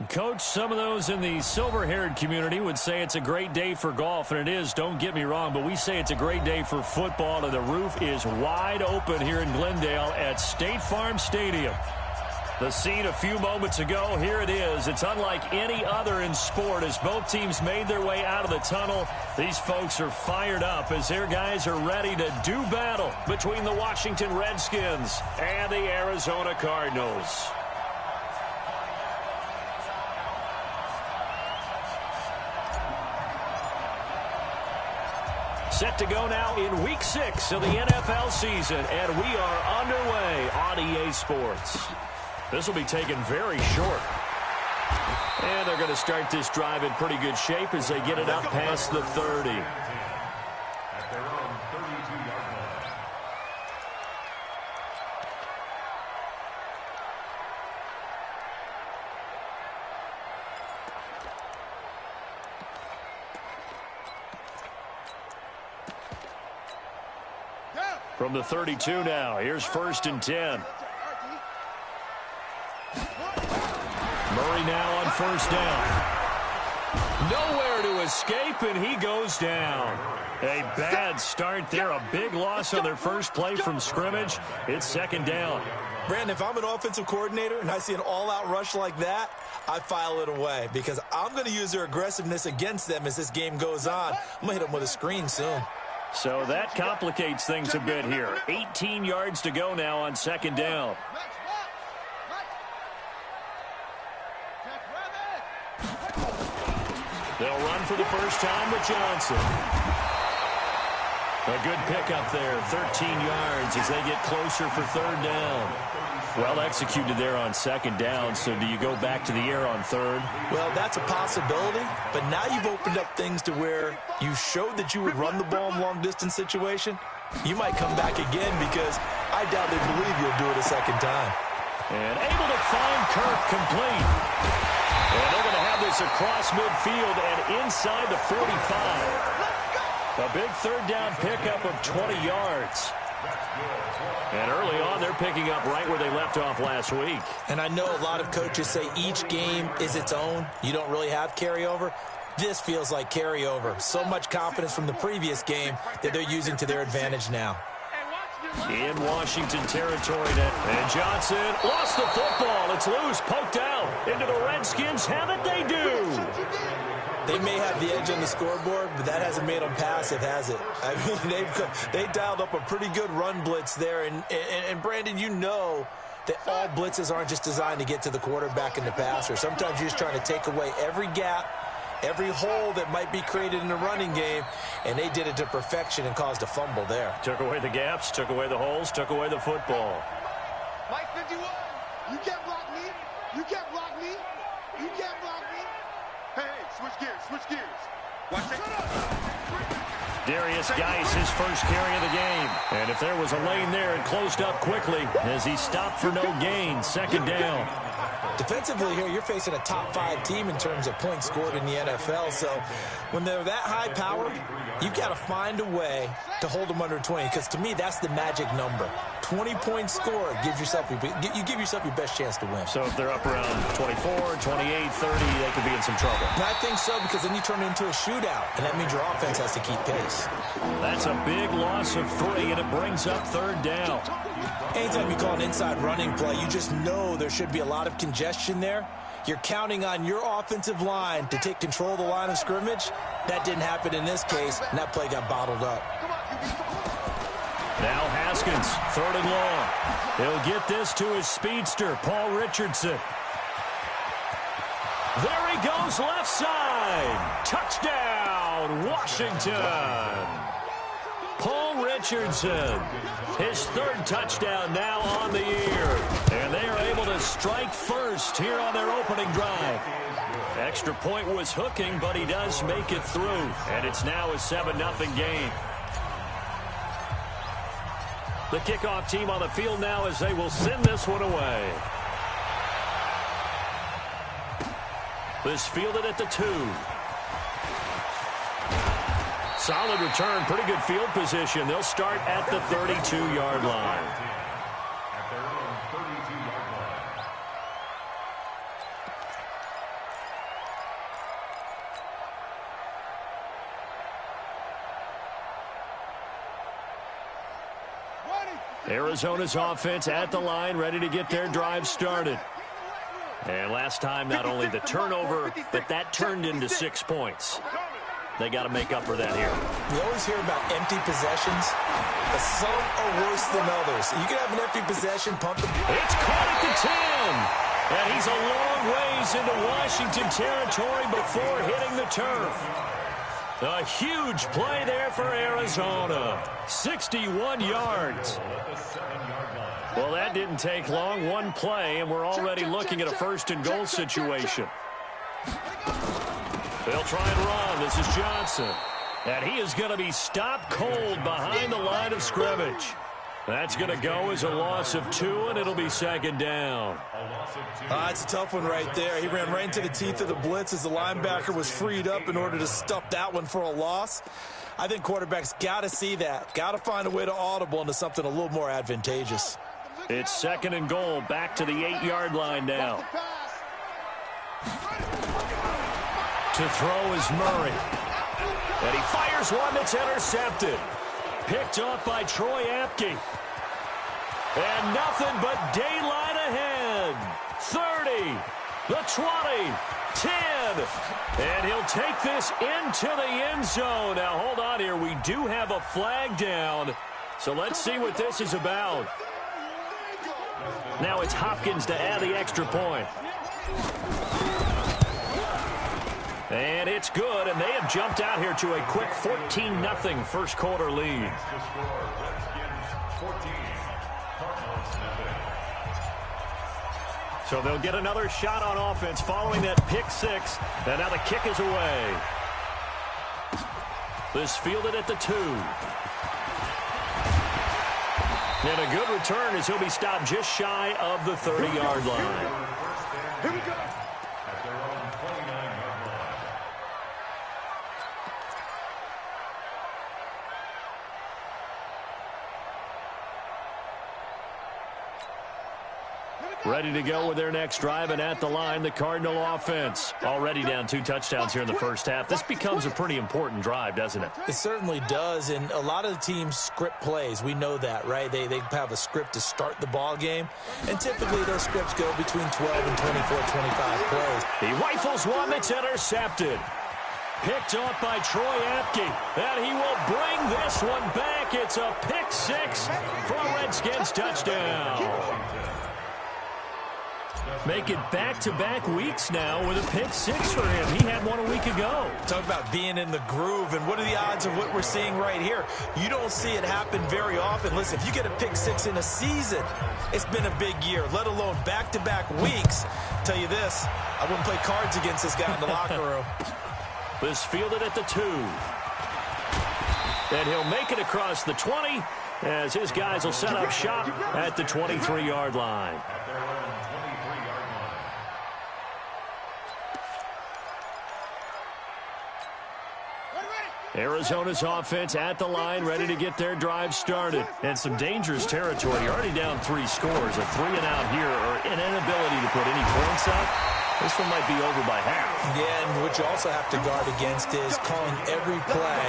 Coach, some of those in the silver-haired community would say it's a great day for golf, and it is, don't get me wrong, but we say it's a great day for football, and the roof is wide open here in Glendale at State Farm Stadium. The scene a few moments ago, here it is. It's unlike any other in sport as both teams made their way out of the tunnel. These folks are fired up as their guys are ready to do battle between the Washington Redskins and the Arizona Cardinals. Set to go now in Week 6 of the NFL season, and we are underway on EA Sports. This will be taken very short. And they're going to start this drive in pretty good shape as they get it up past the 30. At their own 32-yard line. From the 32 now, here's 1st and 10. Murray now on 1st down. Nowhere to escape, and he goes down. A bad start there. A big loss on their first play from scrimmage. It's 2nd down. Brandon, if I'm an offensive coordinator and I see an all-out rush like that, I file it away because I'm going to use their aggressiveness against them as this game goes on. I'm going to hit them with a screen soon. So that complicates things a bit here. 18 yards to go now on 2nd down. They'll run for the first time with Johnson. A good pickup there, 13 yards as they get closer for 3rd down. Well executed there on 2nd down, so do you go back to the air on 3rd? Well, that's a possibility, but now you've opened up things to where you showed that you would run the ball in long-distance situation. You might come back again because I doubt they believe you'll do it a 2nd time. And able to find Kirk complete. And they're going to have this across midfield and inside the 45. A big 3rd down pickup of 20 yards. And early on, they're picking up right where they left off last week. And I know a lot of coaches say each game is its own. You don't really have carryover. This feels like carryover. So much confidence from the previous game that they're using to their advantage now. In Washington territory now. And Johnson lost the football. It's loose, poked out. Into the Redskins. Have it, they do. They may have the edge on the scoreboard, but that hasn't made them passive, has it? I mean, they dialed up a pretty good run blitz there. And Brandon, you know that all blitzes aren't just designed to get to the quarterback and the passer. Sometimes you're just trying to take away every gap, every hole that might be created in the running game, and they did it to perfection and caused a fumble there. Took away the gaps, took away the holes, took away the football. Mike 51, you can't block me. You can't block me. You can't block me. Hey, switch gears, switch gears. Watch it. Darius Geis, his first carry of the game. And if there was a lane there, it closed up quickly as he stopped for no gain. 2nd down. Defensively here, you're facing a top 5 team in terms of points scored in the NFL. So when they're that high powered, you've got to find a way to hold them under 20. Because to me, that's the magic number. 20 points scored gives yourself you give yourself your best chance to win. So if they're up around 24, 28, 30, they could be in some trouble. And I think so, because then you turn it into a shootout, and that means your offense has to keep pace. That's a big loss of 3, and it brings up 3rd down. Anytime you call an inside running play, you just know there should be a lot of congestion there. You're counting on your offensive line to take control of the line of scrimmage. That didn't happen in this case, and that play got bottled up. Now Haskins, 3rd and long. He'll get this to his speedster, Paul Richardson. There he goes, left side. Touchdown, Washington. Paul Richardson, his 3rd touchdown now on the year. And they are able to strike first here on their opening drive. Extra point was hooking, but he does make it through. And it's now a 7-0 game. The kickoff team on the field now as they will send this one away. This fielded at the 2. Solid return, pretty good field position. They'll start at the 32-yard line. At their own 32-yard line. Arizona's offense at the line, ready to get their drive started. And last time, not only the turnover, but that turned into 6 points. They got to make up for that here. We always hear about empty possessions, but some are worse than others. You can have an empty possession, pump the... It's caught at the 10. And he's a long ways into Washington territory before hitting the turf. A huge play there for Arizona. 61 yards. Well, that didn't take long. One play, and we're already looking at a first-and-goal situation. They'll try and run. This is Johnson. And he is going to be stopped cold behind the line of scrimmage. That's going to go as a loss of 2, and it'll be second down. It's a tough one right there. He ran right into the teeth of the blitz as the linebacker was freed up in order to stuff that one for a loss. I think quarterbacks got to see that. Got to find a way to audible into something a little more advantageous. It's second and goal, back to the 8-yard line now. To throw is Murray. And he fires one that's intercepted. Picked off by Troy Apke. And nothing but daylight ahead. 30, the 20, 10. And he'll take this into the end zone. Now, hold on here. We do have a flag down. So let's see what this is about. Now it's Hopkins to add the extra point. And it's good, and they have jumped out here to a quick 14-0 first quarter lead. So they'll get another shot on offense following that pick six, and now the kick is away. This fielded at the 2. And a good return as he'll be stopped just shy of the 30-yard line. Here we go. Ready to go with their next drive, and at the line, the Cardinal offense. Already down 2 touchdowns here in the first half. This becomes a pretty important drive, doesn't it? It certainly does, and a lot of the teams script plays. We know that, right? They have a script to start the ball game, and typically those scripts go between 12 and 24, 25 plays. He rifles one that's intercepted. Picked off by Troy Apke, and he will bring this one back. It's a pick six for a Redskins touchdown. Make it back-to-back weeks now with a pick six for him. He had one a week ago. Talk about being in the groove, and what are the odds of what we're seeing right here? You don't see it happen very often. Listen, if you get a pick six in a season, it's been a big year, let alone back-to-back weeks. I'll tell you this, I wouldn't play cards against this guy in the locker room. This fielded at the 2. And he'll make it across the 20 as his guys will set up shop at the 23-yard line. Arizona's offense at the line, ready to get their drive started. And some dangerous territory. You're already down 3 scores. A 3-and-out here, or an inability to put any points up. This one might be over by half. Yeah, and what you also have to guard against is calling every play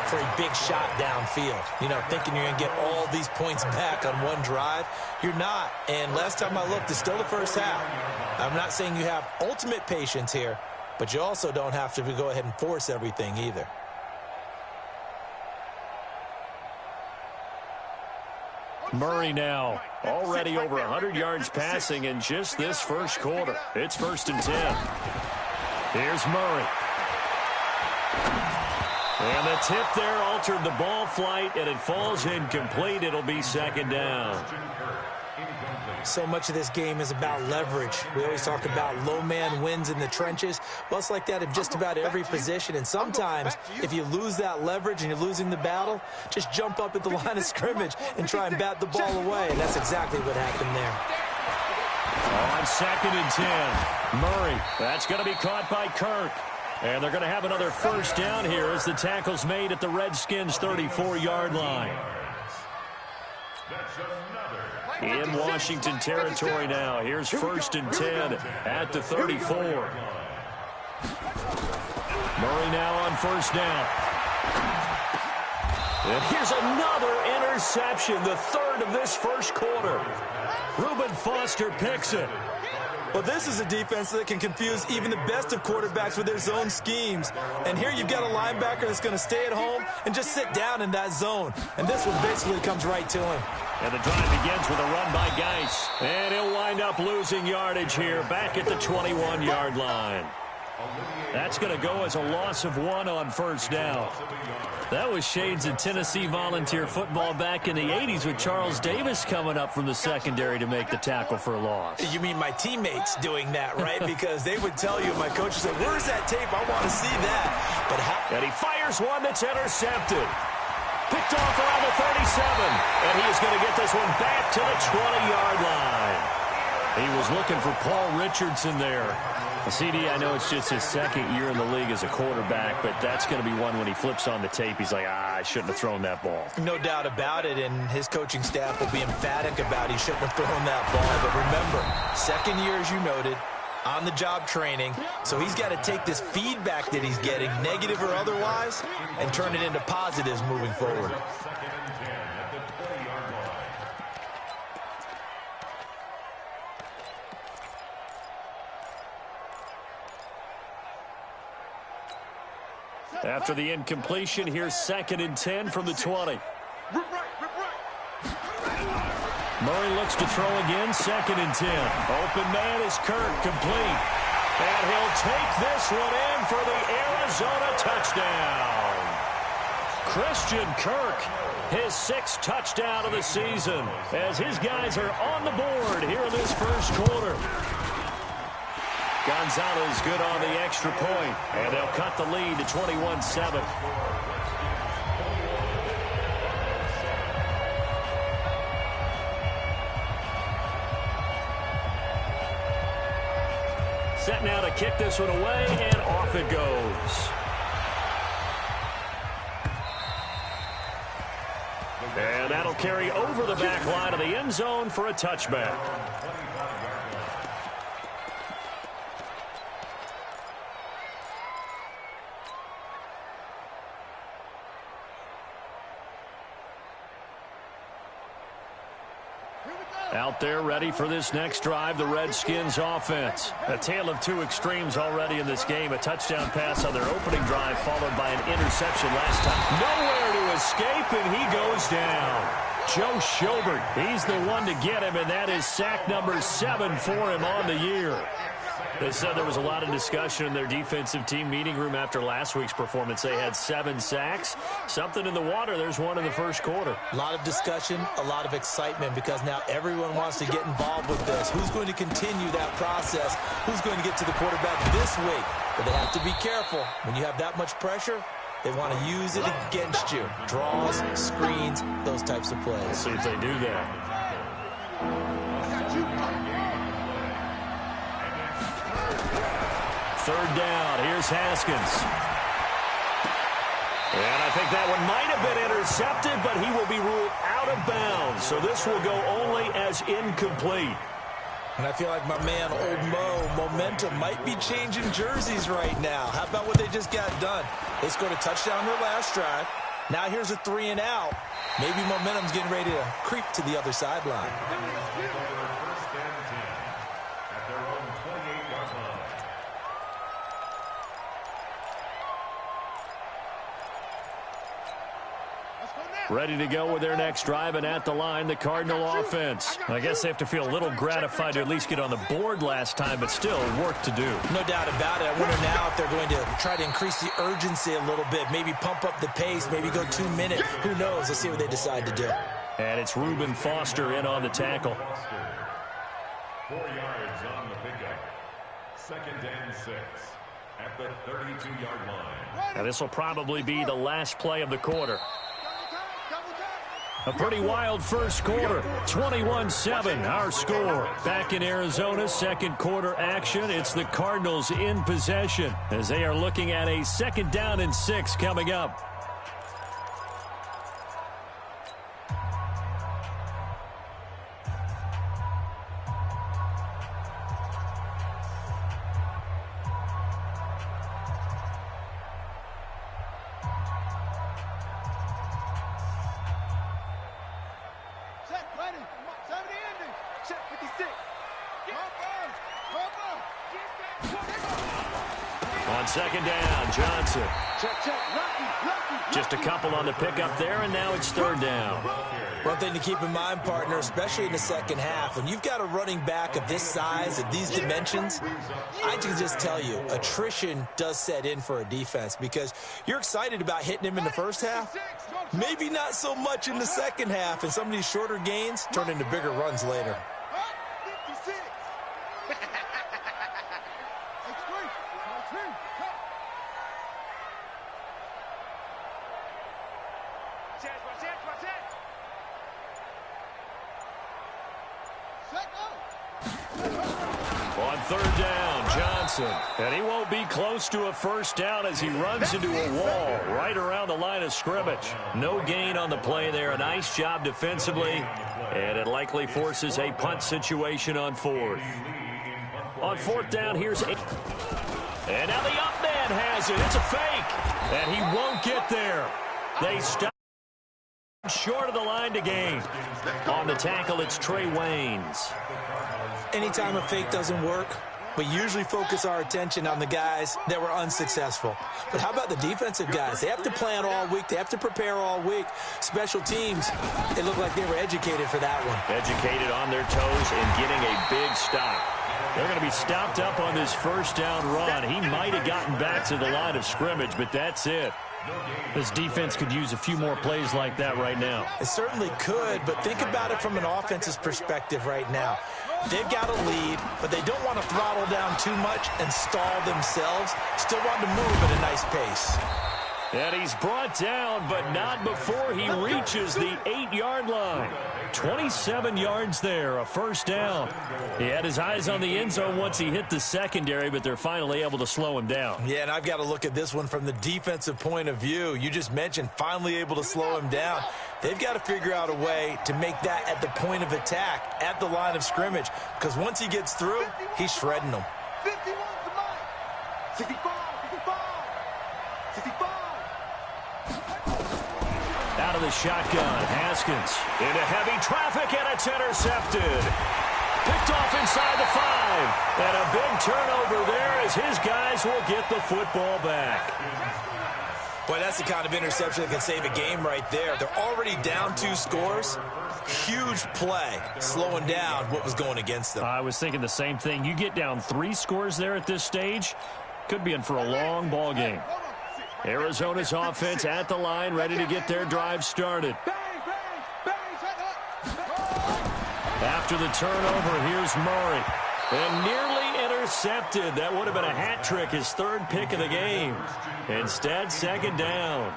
for a big shot downfield. You know, thinking you're going to get all these points back on one drive. You're not. And last time I looked, it's still the first half. I'm not saying you have ultimate patience here, but you also don't have to go ahead and force everything either. Murray now already over 100 yards passing in just this first quarter. It's 1st and 10. Here's Murray. And the tip there altered the ball flight, and it falls incomplete. It'll be second down. So much of this game is about leverage. We always talk about low man wins in the trenches. Well, it's like that in just about every position. And sometimes, if you lose that leverage and you're losing the battle, just jump up at the line of scrimmage and try and bat the ball away. And that's exactly what happened there. On 2nd and 10, Murray. That's going to be caught by Kirk. And they're going to have another first down here as the tackle's made at the Redskins' 34-yard line. In Washington territory now. Here's 1st and 10 at the 34. Murray now on first down. And here's another interception, the third of this first quarter. Reuben Foster picks it. Well, this is a defense that can confuse even the best of quarterbacks with their zone schemes. And here you've got a linebacker that's going to stay at home and just sit down in that zone. And this one basically comes right to him. And the drive begins with a run by Geis. And he'll wind up losing yardage here back at the 21-yard line. That's going to go as a loss of 1 on first down. That was shades of Tennessee volunteer football back in the 80s with Charles Davis coming up from the secondary to make the tackle for a loss. You mean my teammates doing that, right? Because they would tell you, my coach would say, where's that tape? I want to see that. And he fires one that's intercepted. Picked off around the 37. And he is going to get this one back to the 20-yard line. He was looking for Paul Richardson there. CD, I know it's just his second year in the league as a quarterback, but that's going to be one when he flips on the tape. He's like, I shouldn't have thrown that ball. No doubt about it, and his coaching staff will be emphatic about he shouldn't have thrown that ball. But remember, second year, as you noted, on-the-job training, so he's got to take this feedback that he's getting, negative or otherwise, and turn it into positives moving forward. After the incompletion, here's 2nd and 10 from the 20. Murray looks to throw again, 2nd and 10. Open man is Kirk, complete. And he'll take this one in for the Arizona touchdown. Christian Kirk, his 6th touchdown of the season, as his guys are on the board here in this first quarter. Gonzalez good on the extra point, and they'll cut the lead to 21-7. Set now to kick this one away, and off it goes. And that'll carry over the back line of the end zone for a touchback. Out there ready for this next drive, the Redskins offense. A tale of two extremes already in this game. A touchdown pass on their opening drive followed by an interception last time. Nowhere to escape, and he goes down. Joe Schobert, he's the one to get him, and that is sack number 7 for him on the year. They said there was a lot of discussion in their defensive team meeting room after last week's performance. They had 7 sacks. Something in the water. There's one in the first quarter. A lot of discussion, a lot of excitement, because now everyone wants to get involved with this. Who's going to continue that process? Who's going to get to the quarterback this week? But they have to be careful. When you have that much pressure, they want to use it against you. Draws, screens, those types of plays. We'll see if they do that. Third down. Here's Haskins. And I think that one might have been intercepted, but he will be ruled out of bounds. So this will go only as incomplete. And I feel like my man, Old Mo, momentum might be changing jerseys right now. How about what they just got done? They scored a touchdown their last drive. Now here's a 3 and out. Maybe momentum's getting ready to creep to the other sideline. Ready to go with their next drive, and at the line, the Cardinal offense. I guess they have to feel a little gratified to at least get on the board last time, but still work to do. No doubt about it. I wonder now if they're going to try to increase the urgency a little bit, maybe pump up the pace, maybe go 2 minutes. Who knows? Let's see what they decide to do. And it's Reuben Foster in on the tackle. 4 yards on the pickup. 2nd and 6 at the 32-yard line. And this will probably be the last play of the quarter. A pretty wild first quarter. 21-7, our score. Back in Arizona, second quarter action. It's the Cardinals in possession as they are looking at a 2nd down and 6 coming up. Ready. 70 ending. Check 56. On second down, Johnson. Check. Lucky. Just a couple on the pickup there, and now it's third down. One thing to keep in mind, partner, especially in the second half, when you've got a running back of this size, of these dimensions, I can just tell you, attrition does set in for a defense because you're excited about hitting him in the first half, maybe not so much in the second half, and some of these shorter gains turn into bigger runs later. 56. On third down, Johnson. And he won't be close to a first down as he runs into a wall right around the line of scrimmage. No gain on the play there. A nice job defensively. And it likely forces a punt situation on fourth. On fourth down, here's and now the up man has it. It's a fake. And he won't get there. They stop short of the line to gain. On the tackle, it's Trey Waynes. Anytime a fake doesn't work, we usually focus our attention on the guys that were unsuccessful. But how about the defensive guys? They have to plan all week. They have to prepare all week. Special teams, they look like they were educated for that one. Educated on their toes and getting a big stop. They're going to be stopped up on this first down run. He might have gotten back to the line of scrimmage, but that's it. This defense could use a few more plays like that right now. It certainly could, but think about it from an offense's perspective right now. They've got a lead, but they don't want to throttle down too much and stall themselves. Still want to move at a nice pace. And he's brought down, but not before he reaches the 8-yard line. 27 yards there, a first down. He had his eyes on the end zone once he hit the secondary, but they're finally able to slow him down. Yeah, and I've got to look at this one from the defensive point of view. You just mentioned finally able to slow him down. They've got to figure out a way to make that at the point of attack, at the line of scrimmage, because once he gets through, he's shredding them. 51 to Mike. 65. Out of the shotgun, Haskins into heavy traffic, and it's intercepted. Picked off inside the 5. And a big turnover there as his guys will get the football back. Boy, that's the kind of interception that can save a game right there. They're already down 2 scores. Huge play, slowing down what was going against them. I was thinking the same thing. You get down 3 scores there at this stage, could be in for a long ball game. Arizona's offense at the line, ready to get their drive started. After the turnover, here's Murray. And nearly intercepted. That would have been a hat trick, his 3rd pick of the game. Instead, second down.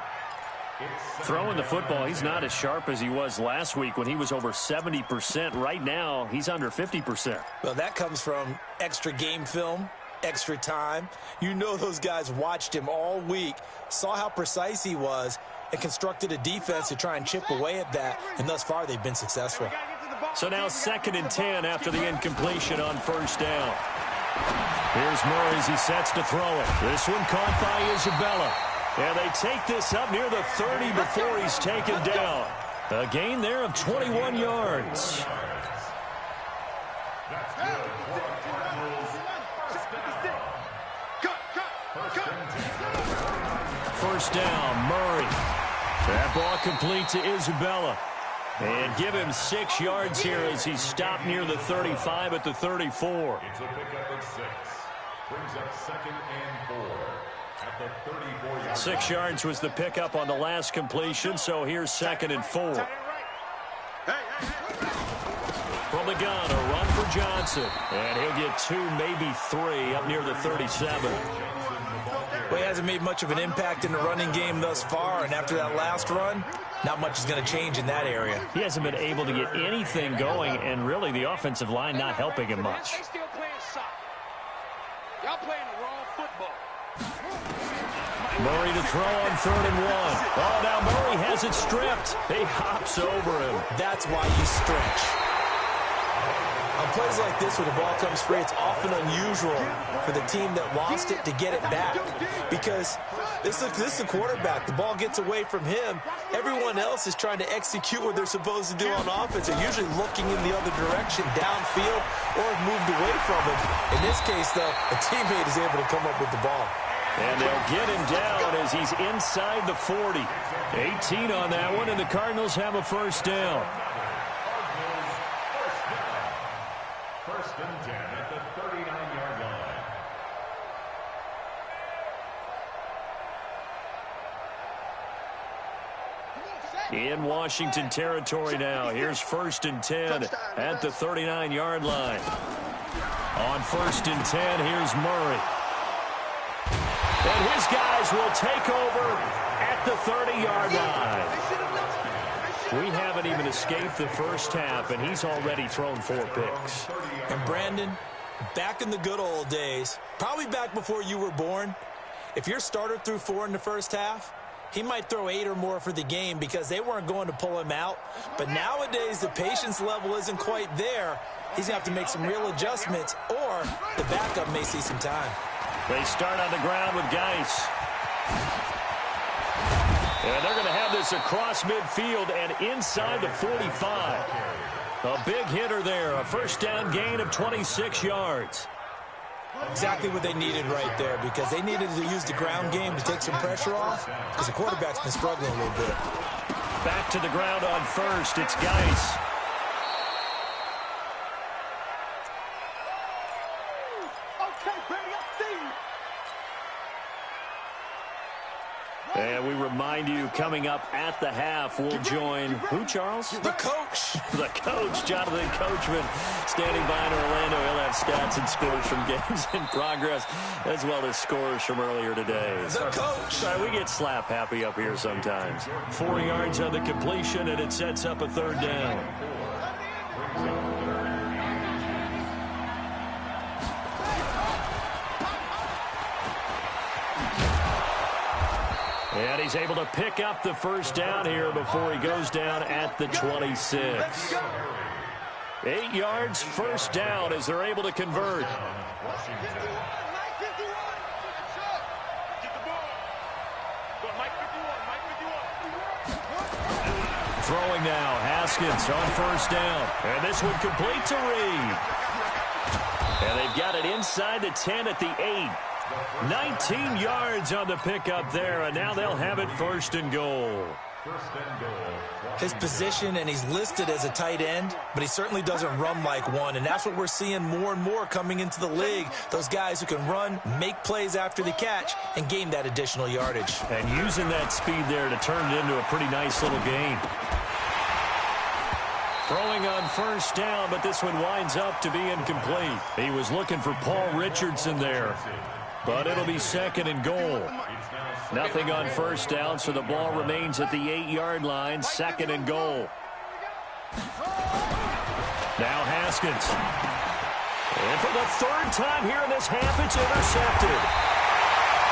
Throwing the football, he's not as sharp as he was last week when he was over 70%. Right now, he's under 50%. Well, that comes from extra game film, extra time. You know those guys watched him all week, saw how precise he was, and constructed a defense to try and chip away at that, and thus far they've been successful. So now 2nd and 10 after the incompletion on first down. Here's Murray as he sets to throw it. This one caught by Isabella. And they take this up near the 30 before he's taken down. A gain there of 21 yards. First down, Murray. That ball complete to Isabella. And give him 6 yards here as he stopped near the 35 at the 34. It's a pickup of 6. Brings up 2nd and 4 at the 34-yard 6 yards was the pickup on the last completion, so here's 2nd and 4. From the gun, a run for Johnson. And he'll get 2, maybe 3 up near the 37. Well, he hasn't made much of an impact in the running game thus far, and after that last run, not much is going to change in that area. He hasn't been able to get anything going, and really the offensive line not helping him much. They still playing soccer. Y'all playing the wrong football. Murray to throw on 3rd and 1. Oh, now Murray has it stripped. He hops over him. That's why you stretch. On plays like this where the ball comes free, it's often unusual for the team that lost it to get it back because This is the quarterback. The ball gets away from him. Everyone else is trying to execute what they're supposed to do on offense. They're usually looking in the other direction, downfield, or have moved away from him. In this case, though, a teammate is able to come up with the ball. And they'll get him down as he's inside the 40. 18 on that one, and the Cardinals have a first down. First and 10 at the 39-yard line. In Washington territory now. Here's first and 10 at the 39-yard line. On first and 10, here's Murray. And his guys will take over at the 30-yard line. We haven't even escaped the first half, and he's already thrown 4 picks. And Brandon, back in the good old days, probably back before you were born, if your starter threw 4 in the first half, he might throw 8 or more for the game because they weren't going to pull him out. But nowadays, the patience level isn't quite there. He's going to have to make some real adjustments, or the backup may see some time. They start on the ground with Geis. And they're going to have this across midfield and inside the 45. A big hitter there, a first down gain of 26 yards. Exactly what they needed right there, because they needed to use the ground game to take some pressure off, because the quarterback's been struggling a little bit. Back to the ground on first, it's Geis. And we remind you, coming up at the half, we'll join who, Charles? The coach. The coach, Jonathan Coachman, standing by in Orlando. He'll have stats and scores from games in progress, as well as scores from earlier today. The coach. Sorry, we get slap happy up here sometimes. 4 yards on the completion, and it sets up a third down. And he's able to pick up the first down here before he goes down at the 26. 8 yards, first down as they're able to convert. Throwing now, Haskins on first down. And this one complete to Reed. And they've got it inside the 10 at the 8. 19 yards on the pickup there, and now they'll have it first and goal. His position, and he's listed as a tight end, but he certainly doesn't run like one, and that's what we're seeing more and more coming into the league. Those guys who can run, make plays after the catch, and gain that additional yardage. And using that speed there to turn it into a pretty nice little gain. Throwing on first down, but this one winds up to be incomplete. He was looking for Paul Richardson there. But it'll be second and goal. Nothing on first down, so the ball remains at the 8-yard line. Second and goal. Now Haskins. And for the third time here in this half, it's intercepted.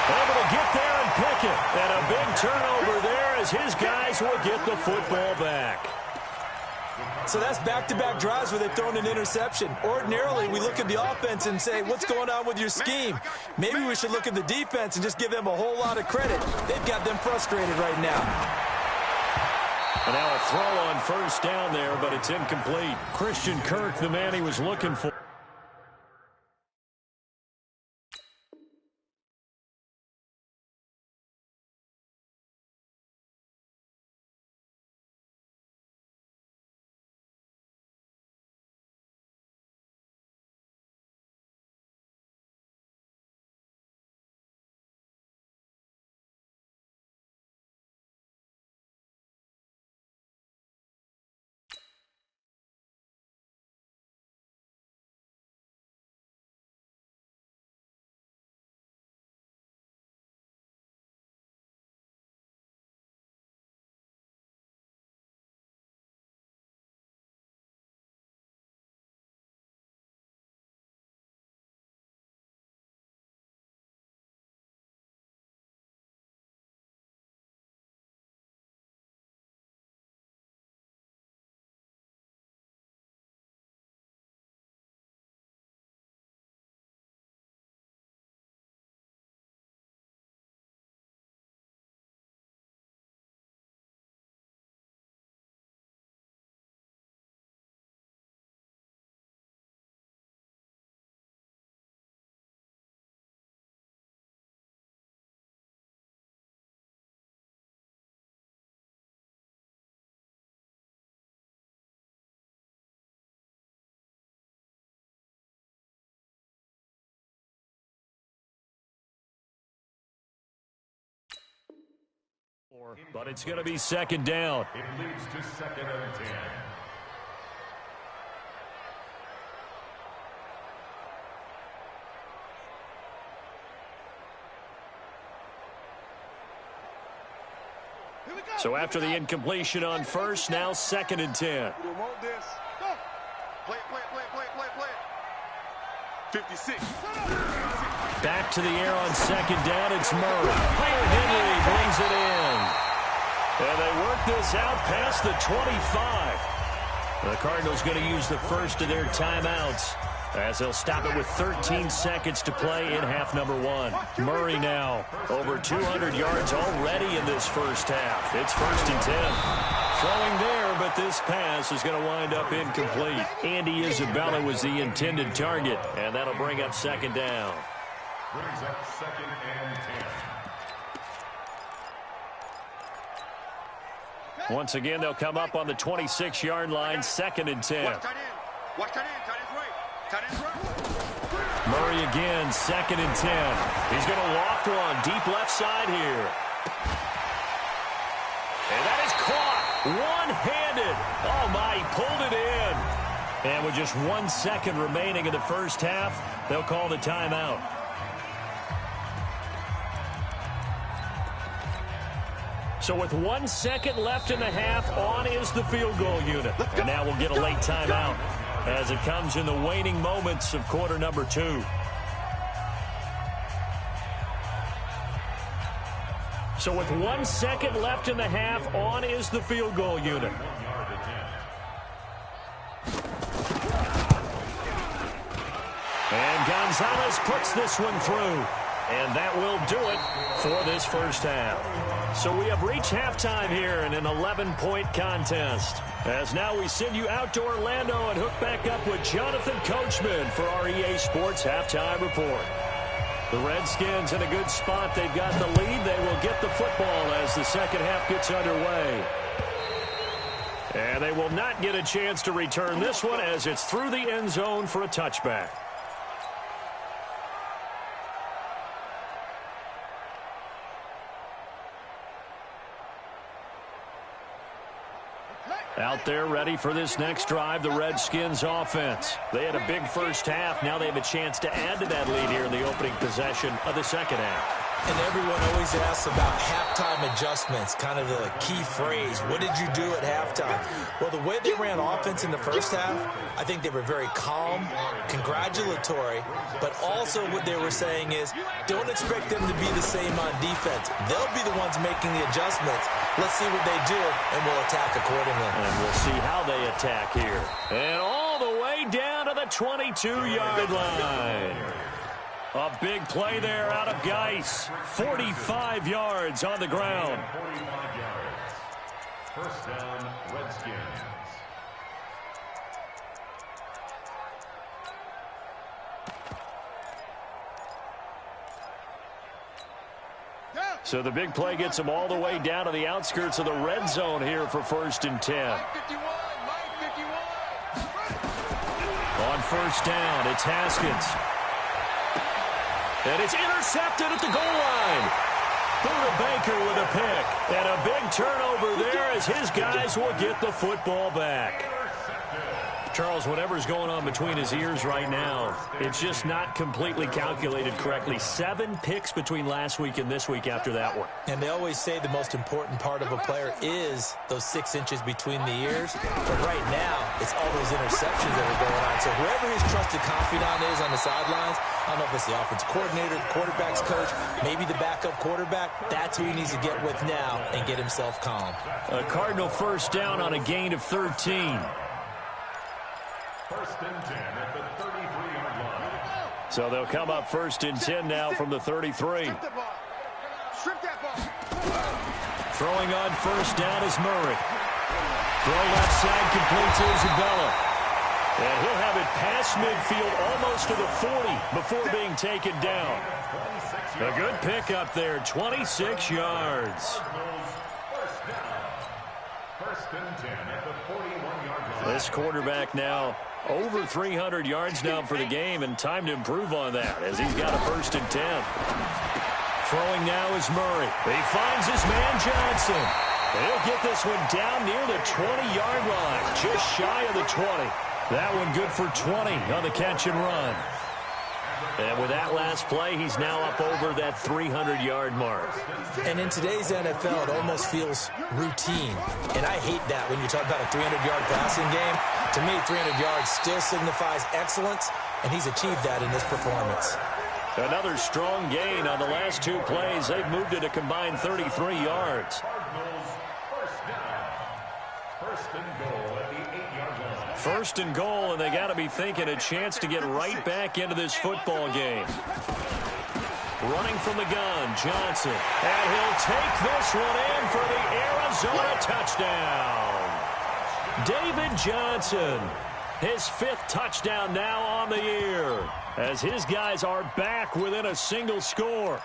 Able to get there and pick it. And a big turnover there as his guys will get the football back. So that's back-to-back drives where they've thrown an interception. Ordinarily, we look at the offense and say, what's going on with your scheme? Maybe we should look at the defense and just give them a whole lot of credit. They've got them frustrated right now. And now a throw on first down there, but it's incomplete. Christian Kirk, the man he was looking for. But it's going to be second down. It leads to 2nd and 10. So after the incompletion on first, now 2nd and 10. We want this. Go. Play. 56. Back to the air on second down. It's Murray. Henry brings it in. And they work this out past the 25. The Cardinals going to use the first of their timeouts as they'll stop it with 13 seconds to play in half number 1. Murray now over 200 yards already in this first half. It's 1st and 10. Throwing there, but this pass is going to wind up incomplete. Andy Isabella was the intended target, and that'll bring up second down. Brings up 2nd and 10. Once again, they'll come up on the 26-yard line, 2nd and 10. Watch tight end. Tight end's right. Murray again, 2nd and 10. He's going to loft one deep left side here. And that is caught one-handed. Oh, my, he pulled it in. And with just 1 second remaining in the first half, they'll call the timeout. So with 1 second left in the half, on is the field goal unit. And now we'll get a late timeout as it comes in the waning moments of quarter number 2. So with 1 second left in the half, on is the field goal unit. And Gonzalez puts this one through. And that will do it for this first half. So we have reached halftime here in an 11-point contest. As now we send you out to Orlando and hook back up with Jonathan Coachman for our EA Sports Halftime Report. The Redskins in a good spot. They've got the lead. They will get the football as the second half gets underway. And they will not get a chance to return this one as it's through the end zone for a touchback. Out there ready for this next drive, the Redskins offense. They had a big first half. Now they have a chance to add to that lead here in the opening possession of the second half. And everyone always asks about halftime adjustments, kind of the key phrase. What did you do at halftime? Well, the way they ran offense in the first half, I think they were very calm, congratulatory, but also what they were saying is don't expect them to be the same on defense. They'll be the ones making the adjustments. Let's see what they do, and we'll attack accordingly. And we'll see how they attack here. And all the way down to the 22-yard line. A big play there out of Geis. 45 yards on the ground. 45 yards. First down, Redskins. So the big play gets them all the way down to the outskirts of the red zone here for 1st and 10. On first down, it's Haskins. And it's intercepted at the goal line. Buda Baker with a pick. And a big turnover there as his guys will get the football back. Charles, whatever's going on between his ears right now, it's just not completely calculated correctly. 7 picks between last week and this week after that one. And they always say the most important part of a player is those 6 inches between the ears. But right now, it's all those interceptions that are going on. So whoever his trusted confidant is on the sidelines, I don't know if it's the offensive coordinator, the quarterback's coach, maybe the backup quarterback, that's who he needs to get with now and get himself calm. A Cardinal first down on a gain of 13. 1st and 10 at the 33-yard line. So they'll come up 1st and 10 now from the 33. Strip that ball. Throwing on first down is Murray. Throw left side complete to Isabella. And he'll have it past midfield almost to the 40 before being taken down. A good pick up there, 26 yards. First down. 1st and 10 at the 41-yard line. This quarterback now over 300 yards now for the game, and time to improve on that as he's got a 1st and 10. Throwing now is Murray. He finds his man Johnson. He'll get this one down near the 20-yard line, just shy of the 20. That one good for 20 on the catch and run. And with that last play, he's now up over that 300-yard mark. And in today's NFL, it almost feels routine. And I hate that when you talk about a 300-yard passing game. To me, 300 yards still signifies excellence, and he's achieved that in this performance. Another strong gain on the last two plays. They've moved it a combined 33 yards. First and goal, and they got to be thinking a chance to get right back into this football game. Running from the gun, Johnson. And he'll take this one in for the Arizona touchdown. David Johnson, his 5th touchdown now on the year, as his guys are back within a single score.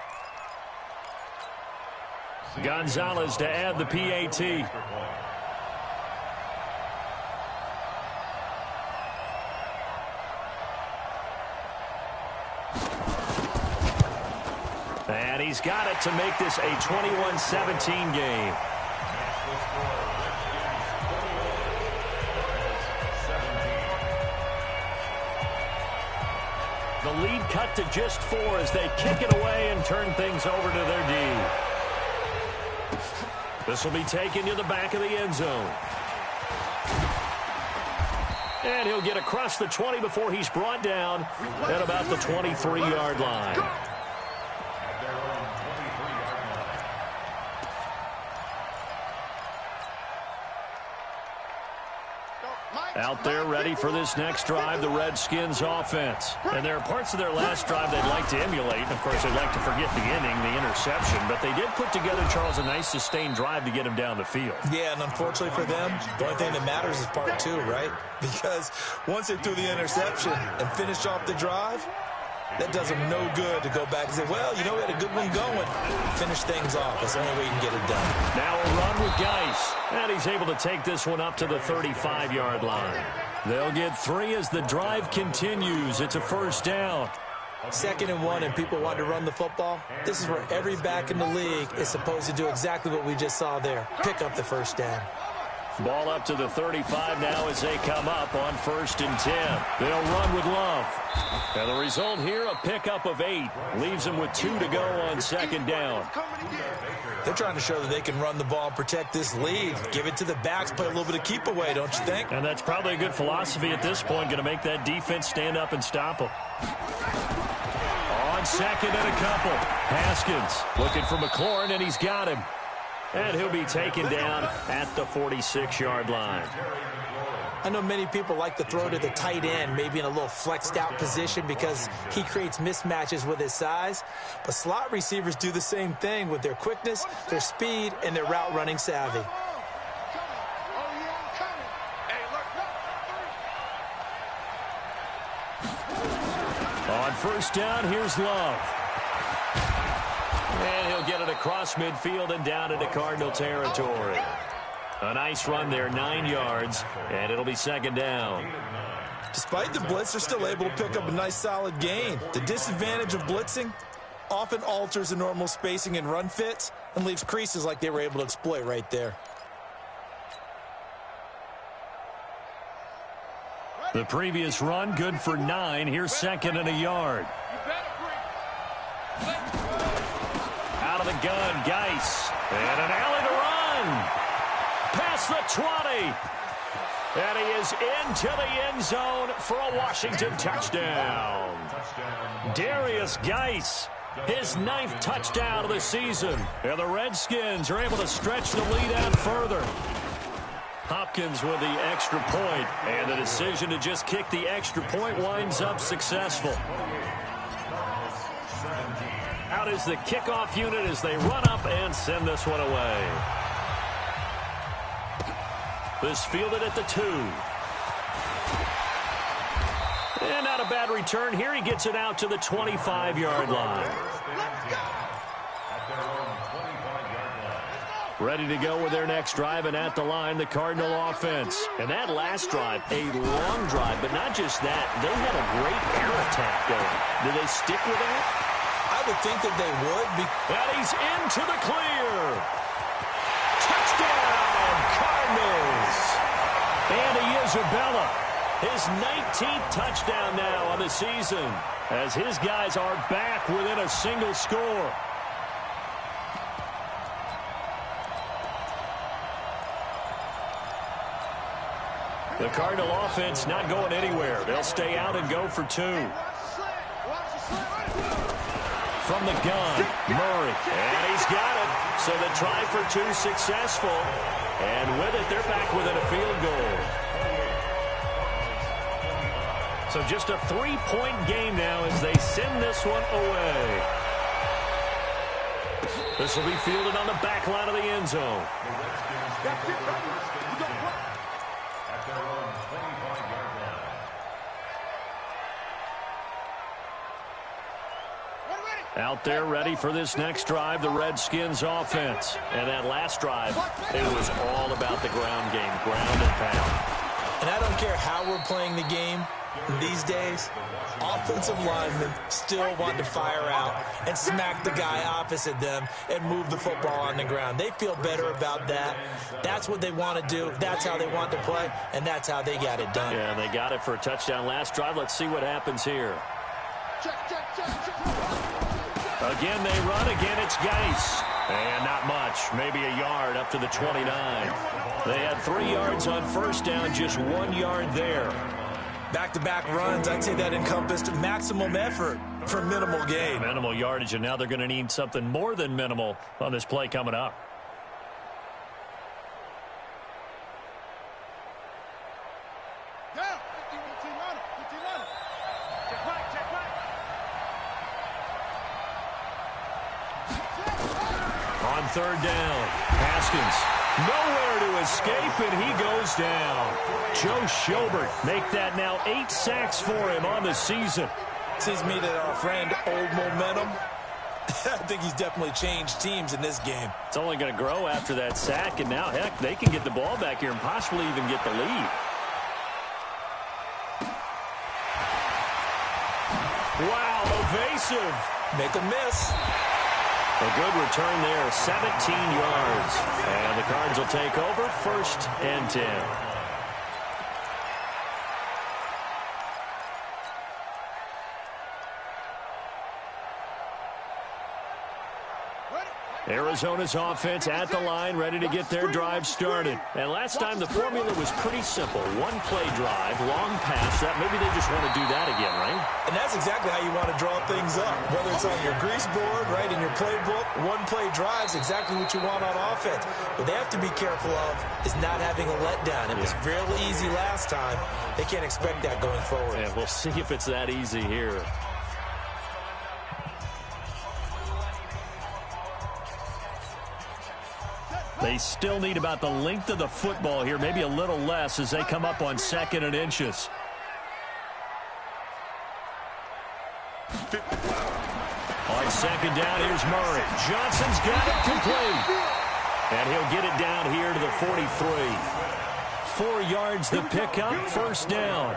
Gonzalez to add the PAT. And he's got it to make this a 21-17 game. The lead cut to just 4 as they kick it away and turn things over to their D. This will be taken to the back of the end zone. And he'll get across the 20 before he's brought down at about the 23-yard line. Out there ready for this next drive, the Redskins offense. And there are parts of their last drive they'd like to emulate. Of course, they'd like to forget the inning, the interception. But they did put together, Charles, a nice sustained drive to get him down the field. Yeah, and unfortunately for them, the only thing that matters is part 2, right? Because once they threw the interception and finished off the drive, that does them no good to go back and say, well, you know, we had a good one going. Finish things off. That's the only way you can get it done. Now a run with Geis. And he's able to take this one up to the 35-yard line. They'll get 3 as the drive continues. It's a first down. 2nd and 1, and people want to run the football. This is where every back in the league is supposed to do exactly what we just saw there. Pick up the first down. Ball up to the 35 now as they come up on 1st and 10. They'll run with Love. And the result here, a pickup of 8. Leaves them with 2 to go on 2nd down. They're trying to show that they can run the ball and protect this lead. Give it to the backs, play a little bit of keep away, don't you think? And that's probably a good philosophy at this point, going to make that defense stand up and stop them. On 2nd and a couple. Haskins looking for McLaurin, and he's got him. And he'll be taken down at the 46-yard line. I know many people like to throw to the tight end, maybe in a little flexed out position because he creates mismatches with his size. But slot receivers do the same thing with their quickness, their speed, and their route running savvy. On 1st down, here's Love. And he'll get it across midfield and down into Cardinal territory. A nice run there, 9 yards, and it'll be 2nd down. Despite the blitz, they're still able to pick up a nice solid gain. The disadvantage of blitzing often alters the normal spacing and run fits and leaves creases like they were able to exploit right there. The previous run, good for 9. Here's 2nd and a yard. Out of the gun, Geis. And an alley to run. Past the 20. And he is into the end zone for a Washington touchdown. Darius Geis, his 9th touchdown of the season. And the Redskins are able to stretch the lead out further. Hopkins with the extra point, and the decision to just kick the extra point winds up successful. Out is the kickoff unit as they run up and send this one away. This fielded at the 2. And not a bad return here. He gets it out to the 25-yard line. Ready to go with their next drive, and at the line, the Cardinal offense. And that last drive, a long drive, but not just that. They had a great air attack going. Do they stick with that? I would think that they would. And he's into the clear. Touchdown, Cardinals. Andy Isabella, his 19th touchdown now on the season, as his guys are back within a single score. The Cardinal offense not going anywhere. They'll stay out and go for two. From the gun, Murray. And he's got it. So the try for two successful. And with it, they're back within a field goal. So just a three-point game now as they send this one away. This will be fielded on the back line of the end zone. Out there ready for this next drive, the Redskins offense. And that last drive, it was all about the ground game, ground and pound. And I don't care how we're playing the game these days, offensive linemen still want to fire out and smack the guy opposite them and move the football on the ground. They feel better about that. That's what they want to do. That's how they want to play, and that's how they got it done. Yeah, they got it for a touchdown last drive. Let's see what happens here. Again, they run. Again, it's Geis. And not much. Maybe a yard up to the 29. They had 3 yards on first down, just 1 yard there. Back-to-back runs, I'd say that encompassed maximum effort for minimal gain. Minimal yardage, and now they're going to need something more than minimal on this play coming up. On third down, Haskins nowhere to escape, and he goes down. Joe Schobert make that now 8 sacks for him on the season. Seems to me that our friend Old Momentum, I think he's definitely changed teams in this game. It's only going to grow after that sack, and now, heck, they can get the ball back here and possibly even get the lead. Wow, evasive. Make a miss. A good return there, 17 yards. And the Cards will take over, 1st and 10. Arizona's offense at the line, ready to get their drive started. And last time the formula was pretty simple. One-play drive, long pass. That maybe they just want to do that again, right? And that's exactly how you want to draw things up. Whether it's on your grease board, right, in your playbook, one-play drive is exactly what you want on offense. What they have to be careful of is not having a letdown. It was real easy last time. They can't expect that going forward. And we'll see if it's that easy here. They still need about the length of the football here, maybe a little less as they come up on 2nd and inches. On 2nd down, here's Murray. Johnson's got it complete. And he'll get it down here to the 43. 4 yards the pickup, 1st down.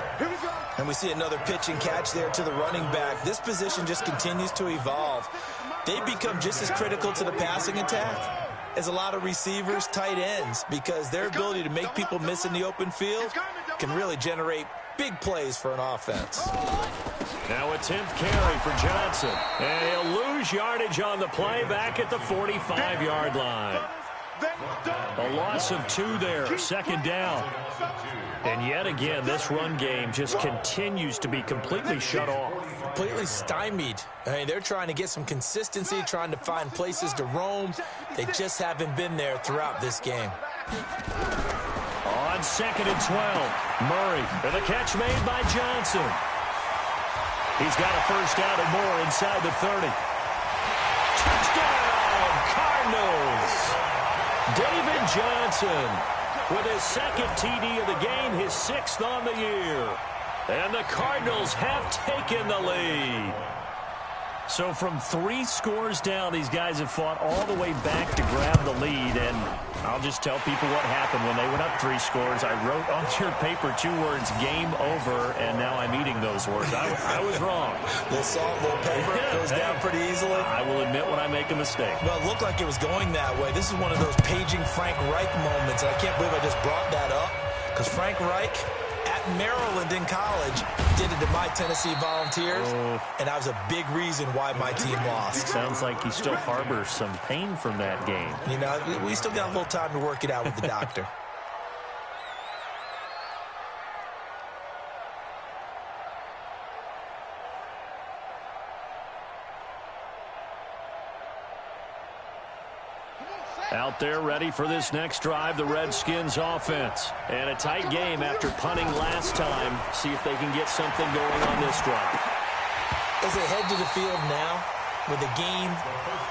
And we see another pitch and catch there to the running back. This position just continues to evolve. They become just as critical to the passing attack as a lot of receivers, tight ends, because their ability to make people miss in the open field can really generate big plays for an offense. Now a 10th carry for Johnson. And he'll lose yardage on the play back at the 45-yard line. A loss of 2 there, 2nd down. And yet again, this run game just continues to be completely shut off. Completely stymied. I mean, they're trying to get some consistency, trying to find places to roam. They just haven't been there throughout this game. On 2nd and 12, Murray, and the catch made by Johnson. He's got a 1st down and more inside the 30. Touchdown, Cardinals! David Johnson with his 2nd TD of the game, his 6th on the year. And the Cardinals have taken the lead. So from 3 scores down, these guys have fought all the way back to grab the lead. And I'll just tell people what happened when they went up 3 scores. I wrote on your paper 2 words, game over, and now I'm eating those his words. I was wrong. A little salt, a little pepper, goes down pretty easily. I will admit when I make a mistake. Well, it looked like it was going that way. This is one of those paging Frank Reich moments, and I can't believe I just brought that up, because Frank Reich at Maryland in college did it to my Tennessee Volunteers, and that was a big reason why my team lost. Sounds like he still harbors some pain from that game. You know, we still got a little time to work it out with the doctor. Out there ready for this next drive, the Redskins offense. And a tight game after punting last time. See if they can get something going on this drive. As they head to the field now, with the game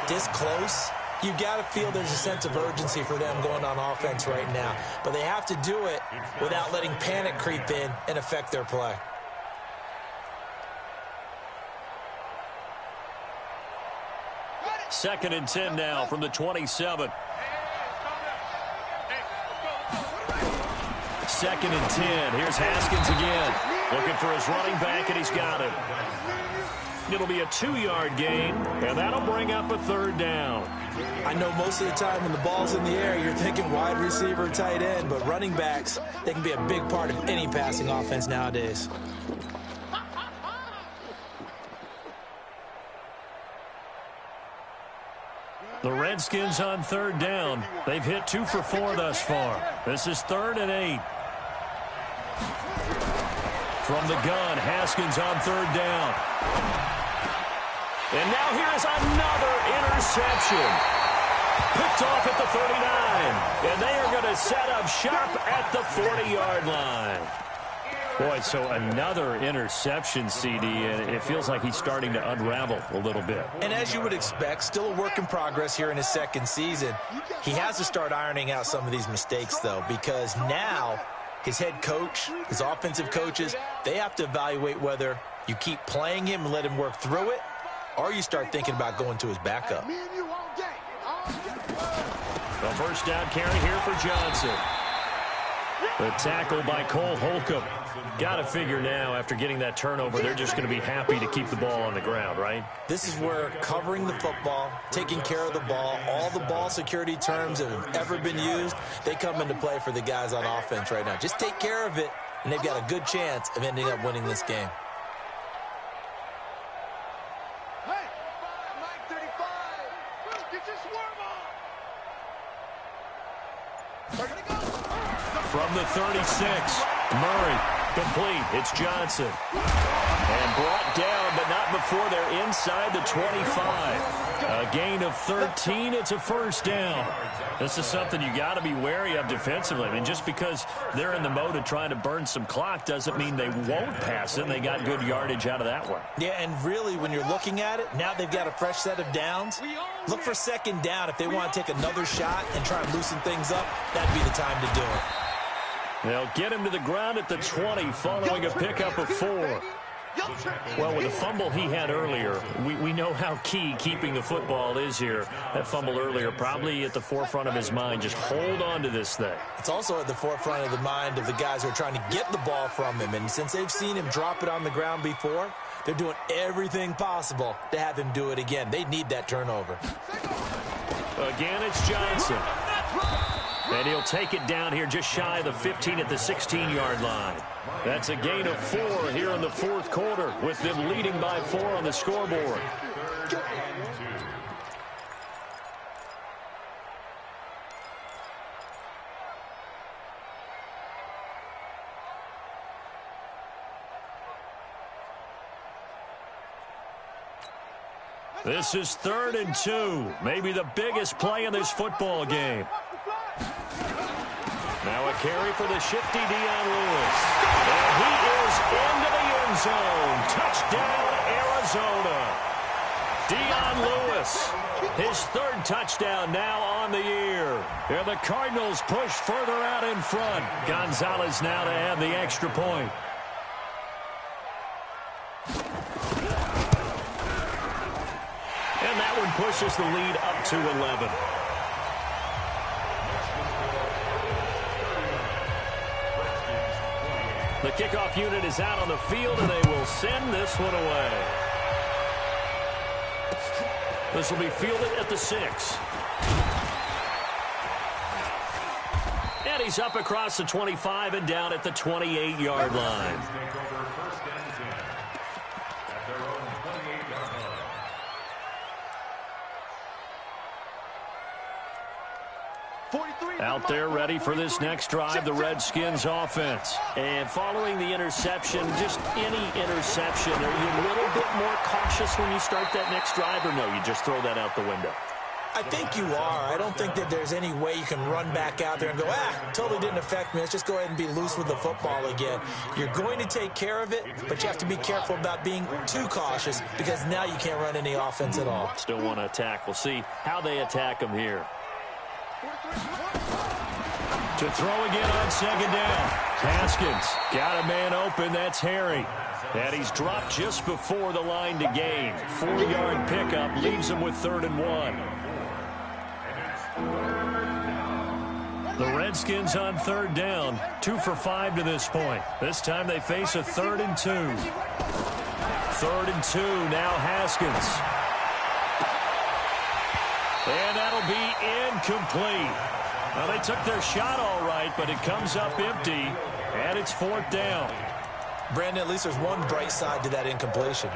this close, you've got to feel there's a sense of urgency for them going on offense right now. But they have to do it without letting panic creep in and affect their play. Second and 10 now from the 27. Second and 10. Here's Haskins again. Looking for his running back, and he's got him. It'll be a 2-yard gain, and that'll bring up a third down. I know most of the time when the ball's in the air, you're thinking wide receiver, tight end, but running backs, they can be a big part of any passing offense nowadays. The Redskins on third down. They've hit 2 for 4 thus far. This is 3rd and 8. From the gun, Haskins on third down. And now here is another interception. Picked off at the 39. And they are going to set up shop at the 40-yard line. Boy, so another interception, CD, and it feels like he's starting to unravel a little bit. And as you would expect, still a work in progress here in his second season. He has to start ironing out some of these mistakes, though, because now his head coach, his offensive coaches, they have to evaluate whether you keep playing him and let him work through it, or you start thinking about going to his backup. The first down carry here for Johnson. The tackle by Cole Holcomb. Got to figure now, after getting that turnover, they're just going to be happy to keep the ball on the ground, right? This is where covering the football, taking care of the ball, all the ball security terms that have ever been used, they come into play for the guys on offense right now. Just take care of it, and they've got a good chance of ending up winning this game. From the 36, Murray, complete. It's Johnson. And brought down, but not before they're inside the 25. A gain of 13, it's a first down. This is something you got to be wary of defensively. I mean, just because they're in the mode of trying to burn some clock doesn't mean they won't pass it. And they got good yardage out of that one. Yeah, and really, when you're looking at it, now they've got a fresh set of downs. Look for second down. If they want to take another shot and try and loosen things up, that'd be the time to do it. They'll get him to the ground at the 20 following a pickup of 4. Well, with the fumble he had earlier, we know how key keeping the football is here. That fumble earlier probably at the forefront of his mind. Just hold on to this thing. It's also at the forefront of the mind of the guys who are trying to get the ball from him. And since they've seen him drop it on the ground before, they're doing everything possible to have him do it again. They need that turnover. Again, it's Johnson. And he'll take it down here just shy of the 15 at the 16-yard line. That's a gain of 4 here in the fourth quarter, with them leading by 4 on the scoreboard. This is 3rd and 2, maybe the biggest play in this football game. Now a carry for the shifty Dion Lewis. And he is into the end zone. Touchdown, Arizona. Dion Lewis, his 3rd touchdown now on the year. And the Cardinals push further out in front. Gonzalez now to add the extra point. And that one pushes the lead up to 11. The kickoff unit is out on the field, and they will send this one away. This will be fielded at the 6. And he's up across the 25 and down at the 28-yard line. Out there ready for this next drive, the Redskins offense. And following the interception, just any interception, are you a little bit more cautious when you start that next drive, or no, you just throw that out the window? I think you are. I don't think that there's any way you can run back out there and go, totally didn't affect me. Let's just go ahead and be loose with the football again. You're going to take care of it, but you have to be careful about being too cautious because now you can't run any offense at all. Still want to attack. We'll see how they attack them here. To throw again on second down. Haskins got a man open. That's Harry. And he's dropped just before the line to gain. 4-yard pickup leaves him with 3rd and 1. The Redskins on 3rd down. 2 for 5 to this point. This time they face a 3rd and 2. 3rd and 2. Now Haskins. And that'll be incomplete. Well, they took their shot all right, but it comes up empty, and it's 4th down. Brandon, at least there's one bright side to that incompletion.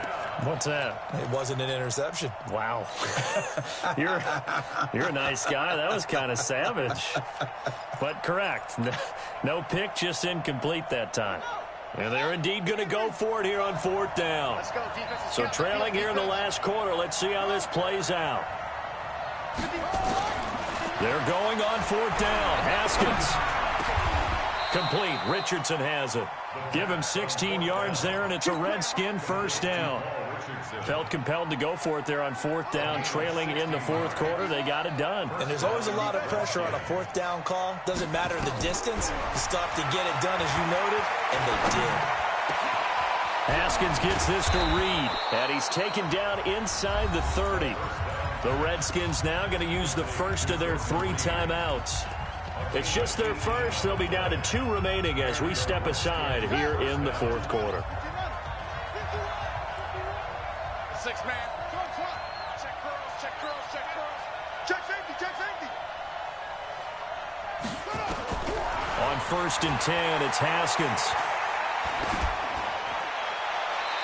What's that? It wasn't an interception. Wow. You're a nice guy. That was kind of savage. But correct. No pick, just incomplete that time. And they're indeed going to go for it here on 4th down. So trailing here in the last quarter. Let's see how this plays out. They're going on 4th down. Haskins. Complete. Richardson has it. Give him 16 yards there, and it's a Redskin 1st down. Felt compelled to go for it there on 4th down, trailing in the 4th quarter. They got it done. And there's always a lot of pressure on a 4th down call. Doesn't matter the distance. You stop to get it done, as you noted, and they did. Haskins gets this to Reed, and he's taken down inside the 30. The Redskins now going to use the first of their 3 timeouts. It's just their first. They'll be down to 2 remaining as we step aside here in the 4th quarter. 6-man. Check curls, check curls, check curls. Check safety, check safety. On 1st and 10, it's Haskins.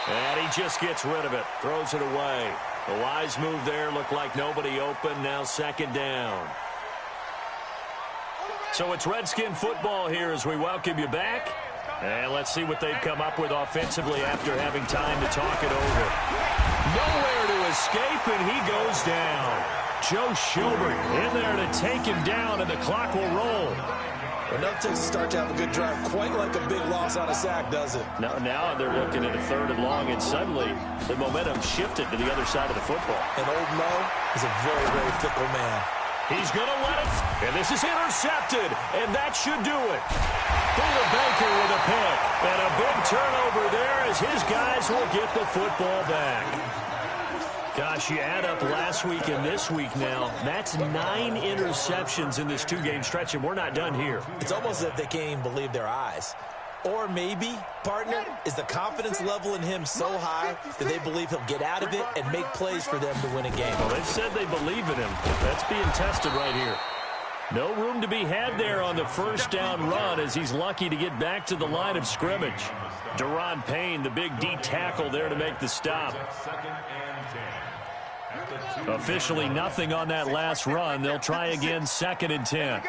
And he just gets rid of it. Throws it away. The wise move there. Looked like nobody open. Now 2nd down. So it's Redskin football here as we welcome you back. And let's see what they've come up with offensively after having time to talk it over. Nowhere to escape, and he goes down. Joe Schobert in there to take him down, and the clock will roll. Enough to start to have a good drive, quite like a big loss on a sack, does it? Now they're looking at a 3rd and long, and suddenly the momentum shifted to the other side of the football. And old Mo is a very, very fickle man. He's going to let it, and this is intercepted, and that should do it. Buda Baker with a pick, and a big turnover there as his guys will get the football back. Gosh, you add up last week and this week now, that's 9 interceptions in this 2-game stretch, and we're not done here. It's almost as if they can't even believe their eyes. Or maybe, partner, is the confidence level in him so high that they believe he'll get out of it and make plays for them to win a game. Well, they've said they believe in him. That's being tested right here. No room to be had there on the 1st down run as he's lucky to get back to the line of scrimmage. Deron Payne, the big D tackle there to make the stop. Officially nothing on that last run. They'll try again 2nd and 10.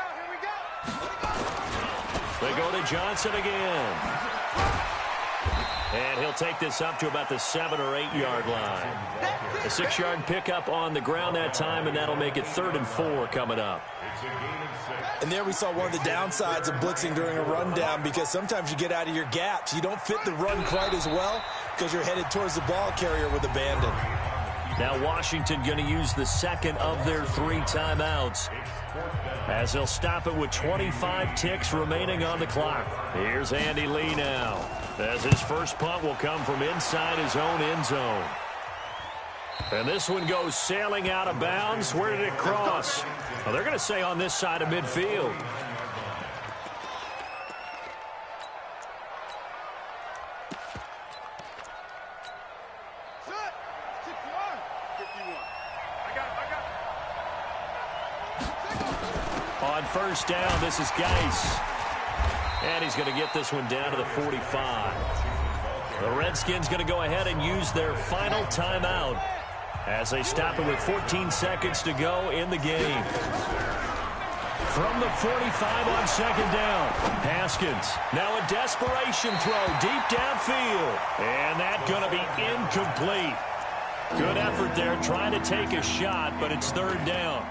They go to Johnson again. And he'll take this up to about the 7 or 8 yard line. A 6-yard pickup on the ground that time, and that'll make it 3rd and 4 coming up. And there we saw one of the downsides of blitzing during a rundown, because sometimes you get out of your gaps. You don't fit the run quite as well because you're headed towards the ball carrier with abandon. Now Washington going to use the 2nd of their 3 timeouts as they'll stop it with 25 ticks remaining on the clock. Here's Andy Lee now as his first punt will come from inside his own end zone. And this one goes sailing out of bounds. Where did it cross? Well, they're going to say on this side of midfield. On first down, this is Geis. And he's going to get this one down to the 45. The Redskins going to go ahead and use their final timeout as they stop it with 14 seconds to go in the game. From the 45 on second down, Haskins. Now a desperation throw deep downfield. And that's going to be incomplete. Good effort there trying to take a shot, but it's third down.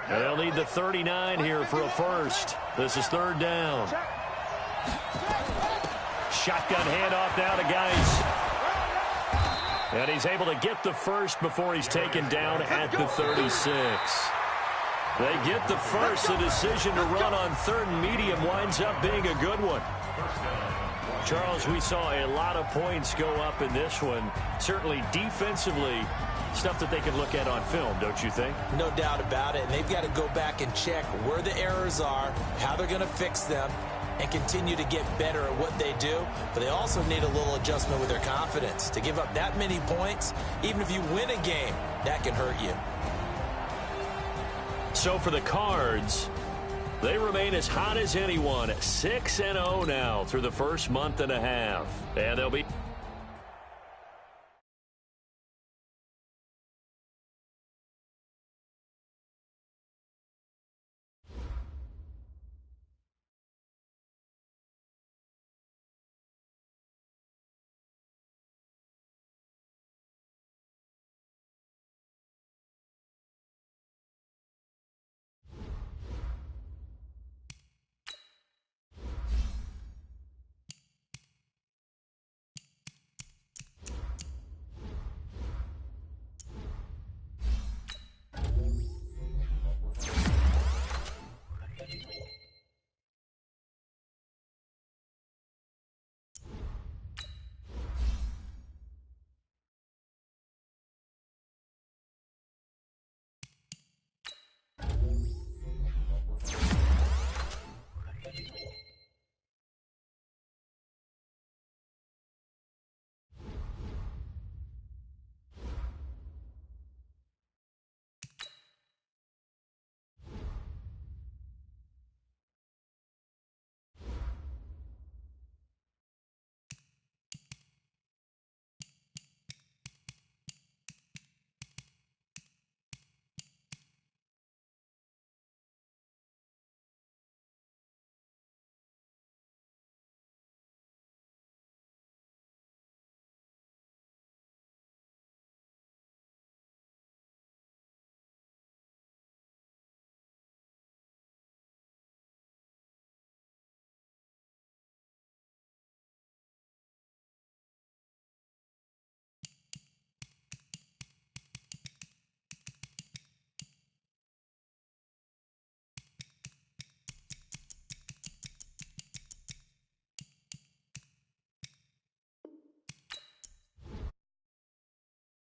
They'll need the 39 here for a first. This is third down. Shotgun handoff now to Geis. And he's able to get the first before he's taken down at the 36. They get the first. The decision to run on third and medium winds up being a good one. Charles, we saw a lot of points go up in this one. Certainly defensively, stuff that they can look at on film, don't you think? No doubt about it. And they've got to go back and check where the errors are, how they're going to fix them, and continue to get better at what they do. But they also need a little adjustment with their confidence. To give up that many points, even if you win a game, that can hurt you. So for the Cards, they remain as hot as anyone, 6-0 now through the first month and a half. And they'll be